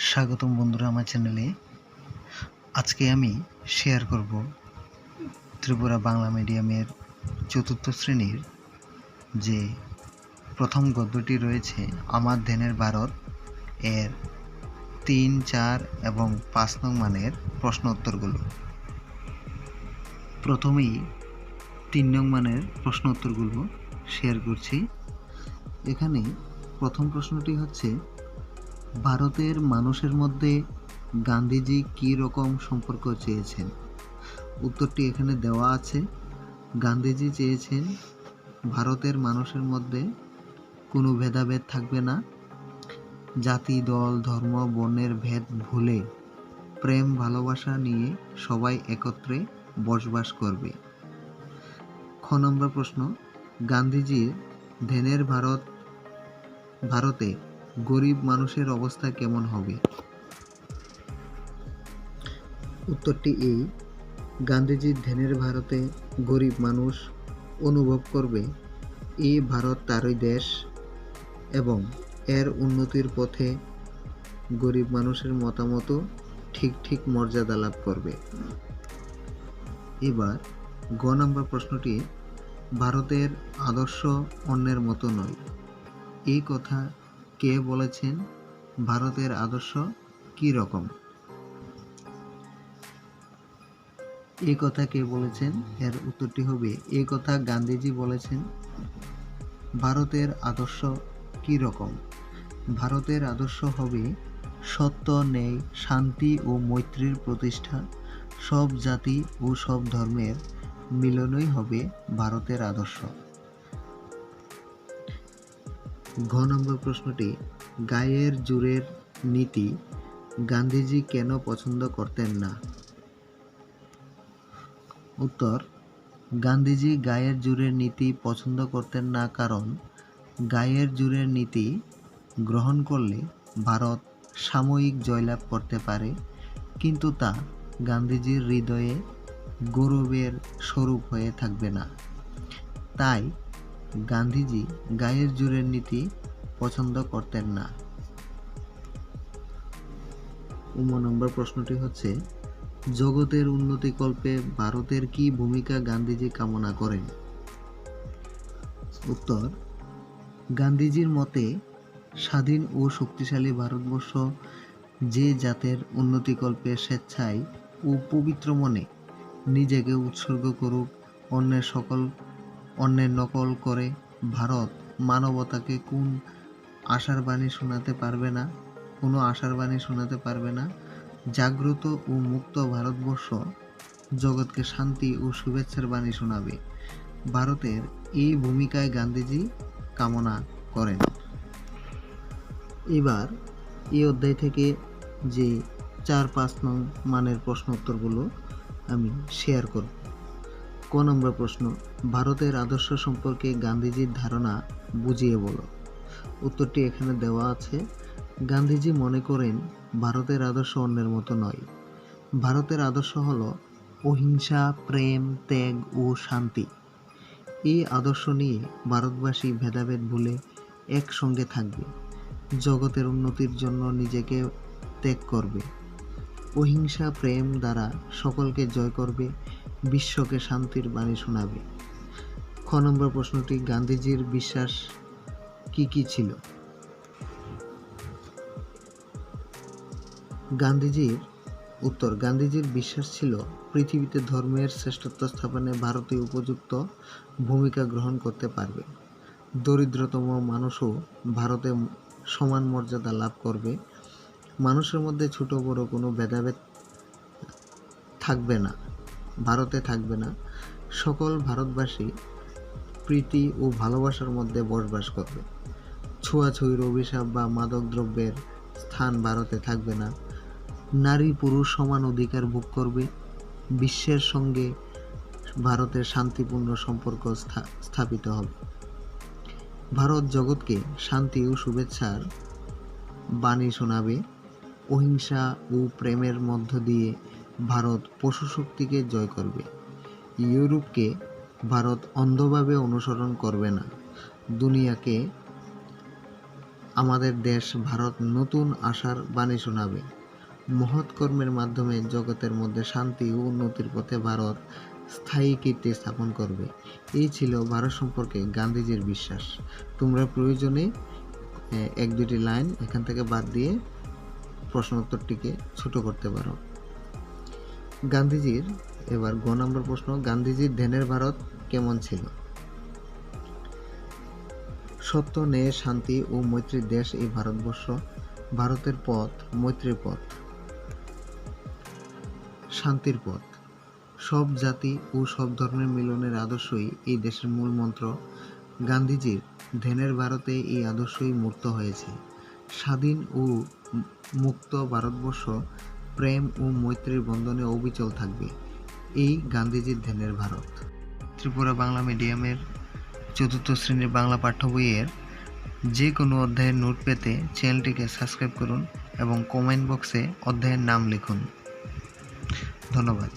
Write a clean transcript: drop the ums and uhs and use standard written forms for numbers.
স্বাগতম বন্ধুরা আমার চ্যানেলে। আজকে আমি শেয়ার করব ত্রিপুরা বাংলা মিডিয়ামের চতুর্থ শ্রেণীর যে প্রথম গদ্যটি রয়েছে আমার ধ্যানের ভারত এর ৩, ৪ এবং ৫ নং মানের প্রশ্ন উত্তরগুলো। প্রথমেই ৩ নং মানের প্রশ্ন উত্তরগুলো শেয়ার করছি। এখানে প্রথম প্রশ্নটি হচ্ছে, ভারতের মানুষের মধ্যে গান্ধীজি কী রকম সম্পর্ক চেয়েছেন? উত্তরটি এখানে দেওয়া আছে। গান্ধীজি চেয়েছেন ভারতের মানুষের মধ্যে কোনো ভেদাভেদ থাকবে না, জাতি, দল, ধর্ম, বর্ণের ভেদ ভুলে প্রেম ভালোবাসা নিয়ে সবাই একত্রে বসবাস করবে। খ নম্বর প্রশ্ন, গান্ধীজির ধ্যানের ভারতে গরিব মানুষের অবস্থা কেমন হবে? উত্তরটি এই, গান্ধীজির ধ্যানের ভারতে গরিব মানুষ অনুভব করবে এই ভারত তারই দেশ এবং এর উন্নতির পথে গরিব মানুষের মতামতও ঠিক মর্যাদা লাভ করবে। এবার গ নম্বর প্রশ্নটি, ভারতের আদর্শ অন্যের মতো নয়। এই কথা কে বলেছেন? ভারতের আদর্শ কী রকম? এই কথা কে বলেছেন? এর উত্তরটি হবে, এই কথা গান্ধীজি বলেছেন। ভারতের আদর্শ কী রকম? ভারতের আদর্শ হবে সত্য, ন্যায়, শান্তি ও মৈত্রীর প্রতিষ্ঠা। সব জাতি ও সব ধর্মের মিলনই হবে ভারতের আদর্শ। ঘ নম্বর প্রশ্নটি, গায়ের জোরের নীতি গান্ধীজি কেন পছন্দ করতেন না? উত্তর, গান্ধীজি গায়ের জোরের নীতি পছন্দ করতেন না কারণ গায়ের জোরের নীতি গ্রহণ করলে ভারত সাময়িক জয়লাভ করতে পারে, কিন্তু তা গান্ধীজির হৃদয়ে গৌরবের স্বরূপ হয়ে থাকবে না। তাই গান্ধীজি গায়ের জোরের নীতি পছন্দ করতেন না। নম্বর প্রশ্নটি হচ্ছে, জগতের উন্নতিকল্পে ভারতের কি ভূমিকা গান্ধীজি কামনা করেন? উত্তর, গান্ধীজির মতে স্বাধীন ও শক্তিশালী ভারতবর্ষ যে জাতের উন্নতিকল্পে স্বেচ্ছায় ও পবিত্র মনে নিজেকে উৎসর্গ করুক, অন্যের নকল করে ভারত মানবতাকে কোনো আশার বাণী শোনাতে পারবে না। জাগ্রত ও মুক্ত ভারতবর্ষ জগৎকে শান্তি ও শুভেচ্ছার বাণী শোনাবে। ভারতের এই ভূমিকায় গান্ধীজি কামনা করেন। এবার এই অধ্যায় থেকে যে 4-5 নং মানের প্রশ্ন উত্তরগুলো আমি শেয়ার করব। ক নম্বর প্রশ্ন, ভারতের আদর্শ সম্পর্কে গান্ধীজির ধারণা বুঝিয়ে বলো। উত্তরটি এখানে দেওয়া আছে। গান্ধীজি মনে করেন ভারতের আদর্শ অন্যের মতো নয়। ভারতের আদর্শ হল অহিংসা, প্রেম, ত্যাগ ও শান্তি। এই আদর্শ নিয়ে ভারতবাসী ভেদাভেদ ভুলে একসঙ্গে থাকবে, জগতের উন্নতির জন্য নিজেকে ত্যাগ করবে, অহিংসা প্রেম দ্বারা সকলকে জয় করবে, বিশ্বকে শান্তির বাণী শোনাবে। খ নম্বর প্রশ্নটি, গান্ধীজির বিশ্বাস কি ছিল? গান্ধীজির বিশ্বাস ছিল পৃথিবীতে ধর্মের শ্রেষ্ঠত্ব স্থাপনে ভারতীয় উপযুক্ত ভূমিকা গ্রহণ করতে পারবে। দরিদ্রতম মানুষও ভারতে সমান মর্যাদা লাভ করবে। মানুষের মধ্যে ছোট বড় কোনো ভেদাভেদ ভারতে থাকবে না। সকল ভারতবাসী প্রীতি ও ভালোবাসার মধ্যে বসবাস করবে। ছোঁয়াছুঁয়ির অভিশাপ বা মাদক দ্রব্যের স্থান ভারতে থাকবে না। নারী পুরুষ সমান অধিকার ভোগ করবে। বিশ্বের সঙ্গে ভারতের শান্তিপূর্ণ সম্পর্ক স্থাপিত হবে। ভারত জগৎকে শান্তি ও শুভেচ্ছার বাণী শোনাবে। অহিংসা ও প্রেমের মধ্য দিয়ে ভারত পশুশক্তিকে জয় করবে। ইউরোপকে ভারত অন্ধভাবে অনুসরণ করবে না। দুনিয়াকে আমাদের দেশ ভারত নতুন আশার বাণী শোনাবে। মহৎ কর্মের মাধ্যমে জগতের মধ্যে শান্তি ও উন্নতির পথে ভারত স্থায়ী কীর্তি স্থাপন করবে। এই ছিল ভারত সম্পর্কে গান্ধীজির বিশ্বাস। তোমরা প্রয়োজনে 1-2টি লাইন এখান থেকে বাদ দিয়ে প্রশ্ন উত্তরটিকে ছোট করতে পারো। গান্ধীজির এবার গ নম্বর প্রশ্ন, গান্ধীজির ধ্যানের ভারত কেমন ছিল? সত্য, ন্যায়, শান্তি ও মৈত্রীর দেশ এই ভারতবর্ষ। ভারতের পথ মৈত্রীর পথ, শান্তির পথ। সব জাতি ও সব ধর্মের মিলনের আদর্শই এই দেশের মূল মন্ত্র। গান্ধীজির ধ্যানের ভারতে এই আদর্শই মূর্ত হয়েছে। স্বাধীন ও মুক্ত ভারতবর্ষ প্রেম ও মৈত্রীর বন্ধনে অবিচল থাকবে। এই গান্ধীজির ধ্যানের ভারত। ত্রিপুরা বাংলা মিডিয়ামের 4র্থ শ্রেণীর বাংলা পাঠ্য বইয়ের যে কোনো অধ্যায়ের নোট পেতে চ্যানেলটিকে সাবস্ক্রাইব করুন এবং কমেন্ট বক্সে অধ্যায়ের নাম লিখুন। ধন্যবাদ।